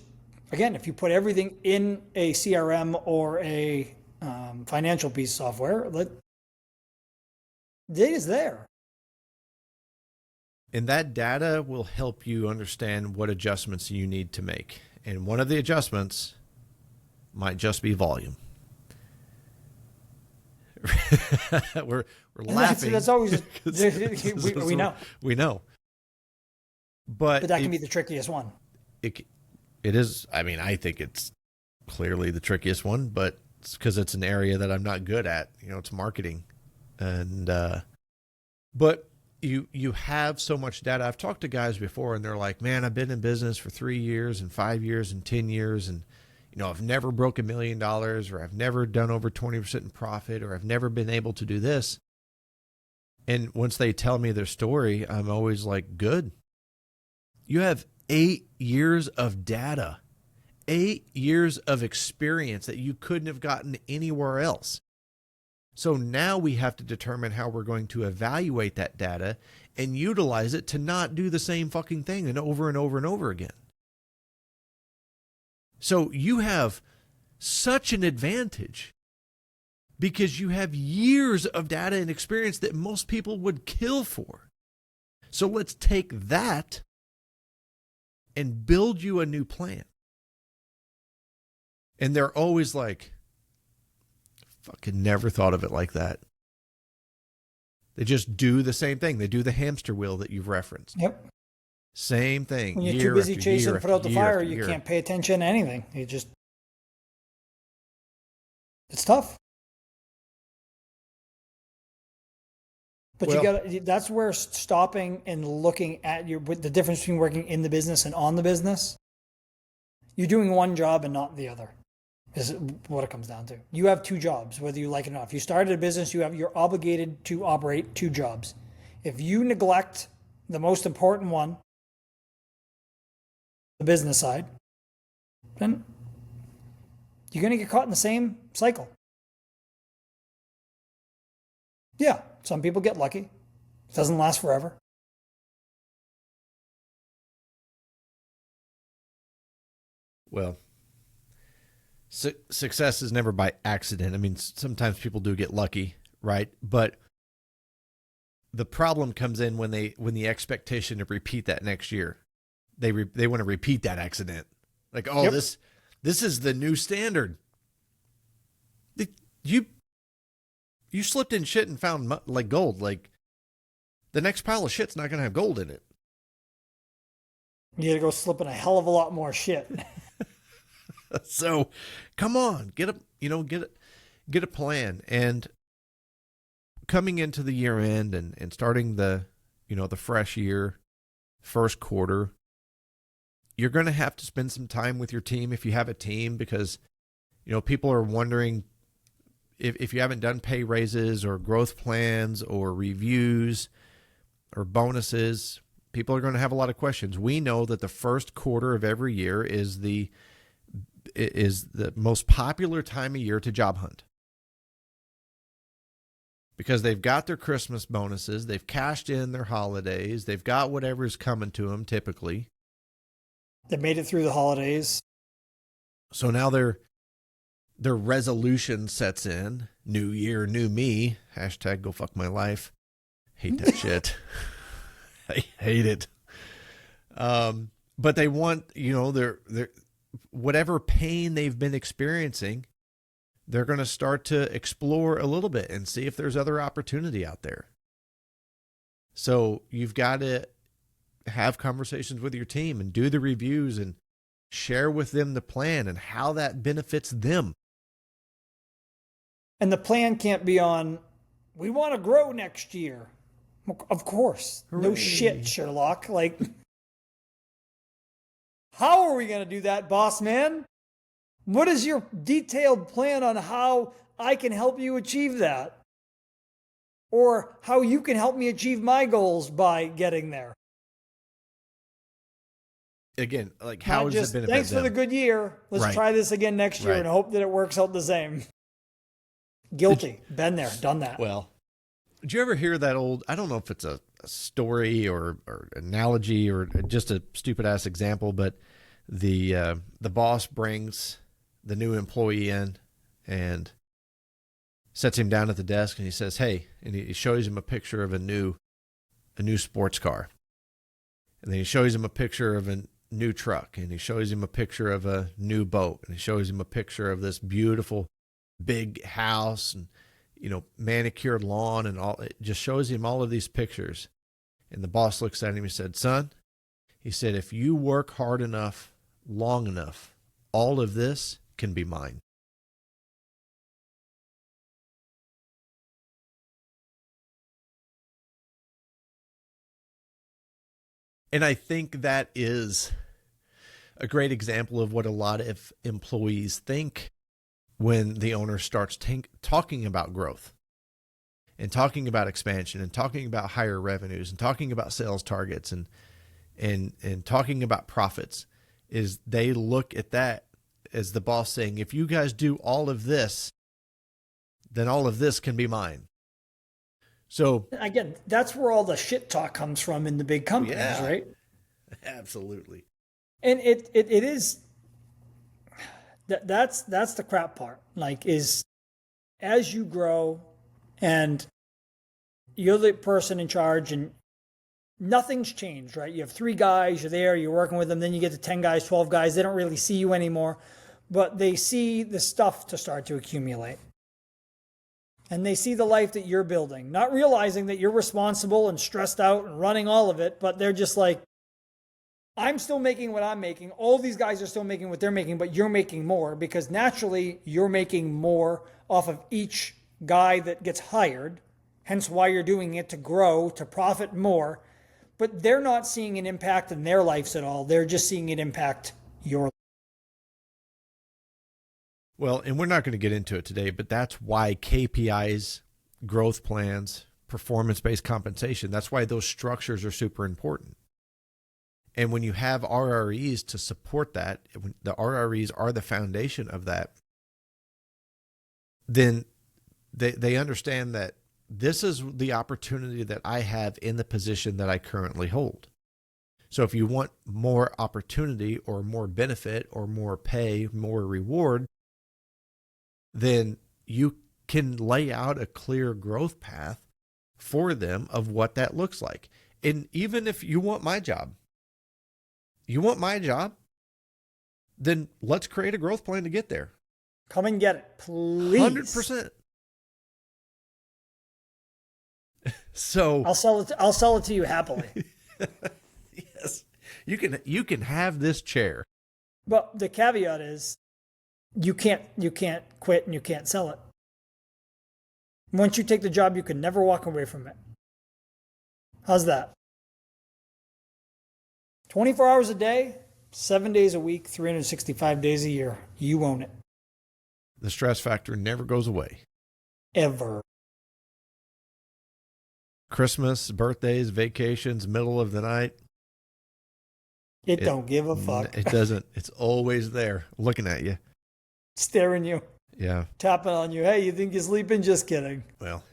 S2: again, if you put everything in a CRM or a financial piece of software, the data's there.
S1: And that data will help you understand what adjustments you need to make. And one of the adjustments might just be volume. we're laughing.
S2: That's always, we know.
S1: We know. But
S2: that can be the trickiest one.
S1: It is, I mean, I think it's clearly the trickiest one, but it's because it's an area that I'm not good at. You know, it's marketing. And, but you have so much data. I've talked to guys before and they're like, man, I've been in business for 3 years and 5 years and 10 years. And, I've never broke $1 million, or I've never done over 20% in profit, or I've never been able to do this. And once they tell me their story, I'm always like, good. You have 8 years of data, 8 years of experience that you couldn't have gotten anywhere else. So now we have to determine how we're going to evaluate that data and utilize it to not do the same fucking thing and over and over and over again. So you have such an advantage because you have years of data and experience that most people would kill for. So let's take that and build you a new plan. And they're always like, fucking never thought of it like that. They just do the same thing. They do the hamster wheel that you've referenced.
S2: Yep.
S1: Same thing.
S2: When you're too busy chasing to put out the fire, you can't pay attention to anything. It's tough. But that's where stopping and looking at the difference between working in the business and on the business. You're doing one job and not the other, is what it comes down to. You have two jobs, whether you like it or not. If you started a business, you're obligated to operate two jobs. If you neglect the most important one, the business side, then you're going to get caught in the same cycle. Yeah, some people get lucky. It doesn't last forever.
S1: Well, success is never by accident. I mean, sometimes people do get lucky, right? But the problem comes in when the expectation to repeat that next year. They want to repeat that accident. Like, oh, yep. This is the new standard. You slipped in shit and found like gold. Like, the next pile of shit's not going to have gold in it.
S2: You got to go slip in a hell of a lot more shit.
S1: So, come on, get a plan. And coming into the year end and starting the fresh year, first quarter, you're going to have to spend some time with your team if you have a team, because people are wondering if you haven't done pay raises or growth plans or reviews or bonuses. People are going to have a lot of questions. We know that the first quarter of every year is the most popular time of year to job hunt, because they've got their Christmas bonuses, they've cashed in their holidays, they've got whatever's coming to them typically.
S2: They made it through the holidays.
S1: So now their resolution sets in. New year, new me. Hashtag go fuck my life. Hate that shit. I hate it. But they want, their whatever pain they've been experiencing, they're going to start to explore a little bit and see if there's other opportunity out there. So you've got to have conversations with your team and do the reviews and share with them the plan and how that benefits them.
S2: And the plan can't be on, we want to grow next year. Of course. Hooray. No shit, Sherlock. Like, how are we going to do that, boss man? What is your detailed plan on how I can help you achieve that? Or how you can help me achieve my goals by getting there?
S1: Again, like, how does it benefit
S2: thanks
S1: them?
S2: For the good year. Let's try this again next year and hope that it works out the same. Guilty. Been there, done that.
S1: Well, did you ever hear that old, I don't know if it's a story or analogy or just a stupid ass example, but the boss brings the new employee in and sets him down at the desk and he says, hey, and he shows him a picture of a new sports car. And then he shows him a picture of a new truck, and he shows him a picture of a new boat, and he shows him a picture of this beautiful big house and, manicured lawn and all. It just shows him all of these pictures. And the boss looks at him and said, son, he said, if you work hard enough, long enough, all of this can be mine. And I think that is a great example of what a lot of employees think when the owner starts talking about growth and talking about expansion and talking about higher revenues and talking about sales targets and talking about profits, is they look at that as the boss saying, if you guys do all of this, then all of this can be mine. So
S2: again, that's where all the shit talk comes from in the big companies,
S1: yeah,
S2: right?
S1: Absolutely.
S2: And it is that's the crap part. Like, is as you grow and you're the person in charge and nothing's changed, right? You have 3 guys, you're there, you're working with them, then you get to 10 guys, 12 guys, they don't really see you anymore, but they see the stuff to start to accumulate. And they see the life that you're building, not realizing that you're responsible and stressed out and running all of it, but they're just like, I'm still making what I'm making. All these guys are still making what they're making, but you're making more because naturally you're making more off of each guy that gets hired. Hence why you're doing it, to grow, to profit more. But they're not seeing an impact in their lives at all. They're just seeing it impact your life.
S1: Well, and we're not going to get into it today, but that's why KPIs, growth plans, performance-based compensation, that's why those structures are super important. And when you have RREs to support that, the RREs are the foundation of that, then they understand that this is the opportunity that I have in the position that I currently hold. So if you want more opportunity or more benefit or more pay, more reward, then you can lay out a clear growth path for them of what that looks like. And even if you want my job, then let's create a growth plan to get there.
S2: Come and get it, please.
S1: 100%. So
S2: I'll sell it to you happily.
S1: Yes. You can have this chair.
S2: But the caveat is you can't quit and you can't sell it. Once you take the job, you can never walk away from it. How's that? 24 hours a day, 7 days a week, 365 days a year. You own it.
S1: The stress factor never goes away.
S2: Ever.
S1: Christmas, birthdays, vacations, middle of the night.
S2: It don't give a fuck.
S1: It doesn't. It's always there looking at you.
S2: Staring you.
S1: Yeah.
S2: Tapping on you. Hey, you think you're sleeping? Just kidding.
S1: Well,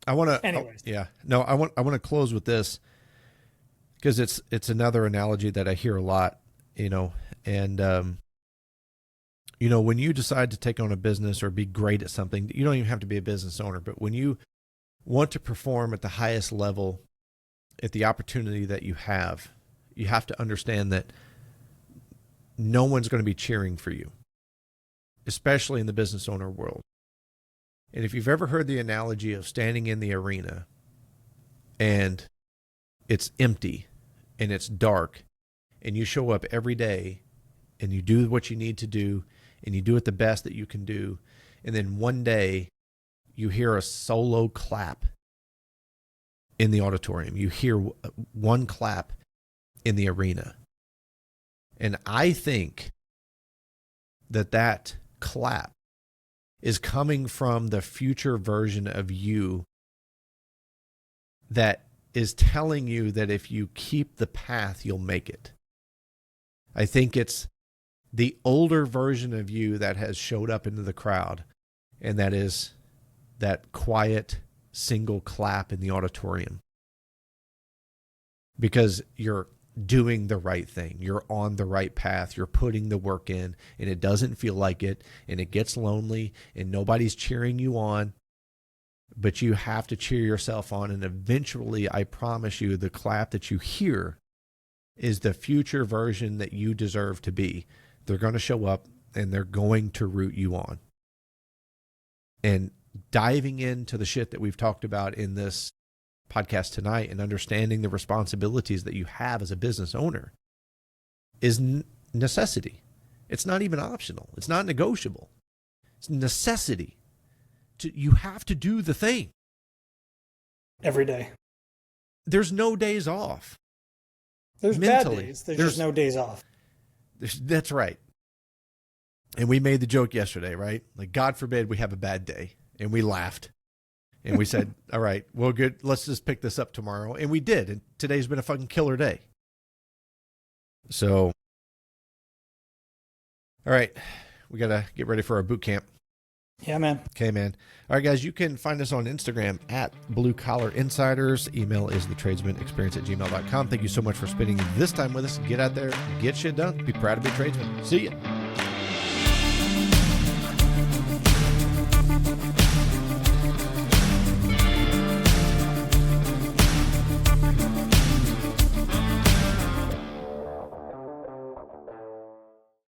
S1: I want to.
S2: Anyways.
S1: Yeah. No, I want to close with this because it's another analogy that I hear a lot, and when you decide to take on a business or be great at something, you don't even have to be a business owner, but when you want to perform at the highest level, at the opportunity that you have to understand that no one's going to be cheering for you, especially in the business owner world. And if you've ever heard the analogy of standing in the arena and it's empty and it's dark and you show up every day and you do what you need to do and you do it the best that you can do, and then one day you hear a solo clap in the auditorium. You hear one clap in the arena. And I think that clap is coming from the future version of you that is telling you that if you keep the path, you'll make it. I think it's the older version of you that has showed up into the crowd, and that is that quiet single clap in the auditorium because you're doing the right thing. You're on the right path. You're putting the work in, and it doesn't feel like it, and it gets lonely, and nobody's cheering you on, but you have to cheer yourself on. And eventually, I promise you, the clap that you hear is the future version that you deserve to be. They're going to show up, and they're going to root you on. And diving into the shit that we've talked about in this podcast tonight and understanding the responsibilities that you have as a business owner is necessity. It's not even optional. It's not negotiable. It's necessity. You have to do the thing.
S2: Every day.
S1: There's no days off.
S2: There's
S1: mentally.
S2: Bad days. There's just no days off.
S1: That's right. And we made the joke yesterday, right? Like, God forbid we have a bad day. And we laughed. And we said, all right, well, good. Let's just pick this up tomorrow. And we did. And today's been a fucking killer day. So, all right, we got to get ready for our boot camp.
S2: Yeah, man.
S1: Okay, man. All right, guys, you can find us on Instagram at Blue Collar Insiders. Email is thetradesmanexperience@gmail.com. Thank you so much for spending this time with us. Get out there, get shit done. Be proud to be a tradesman. See ya.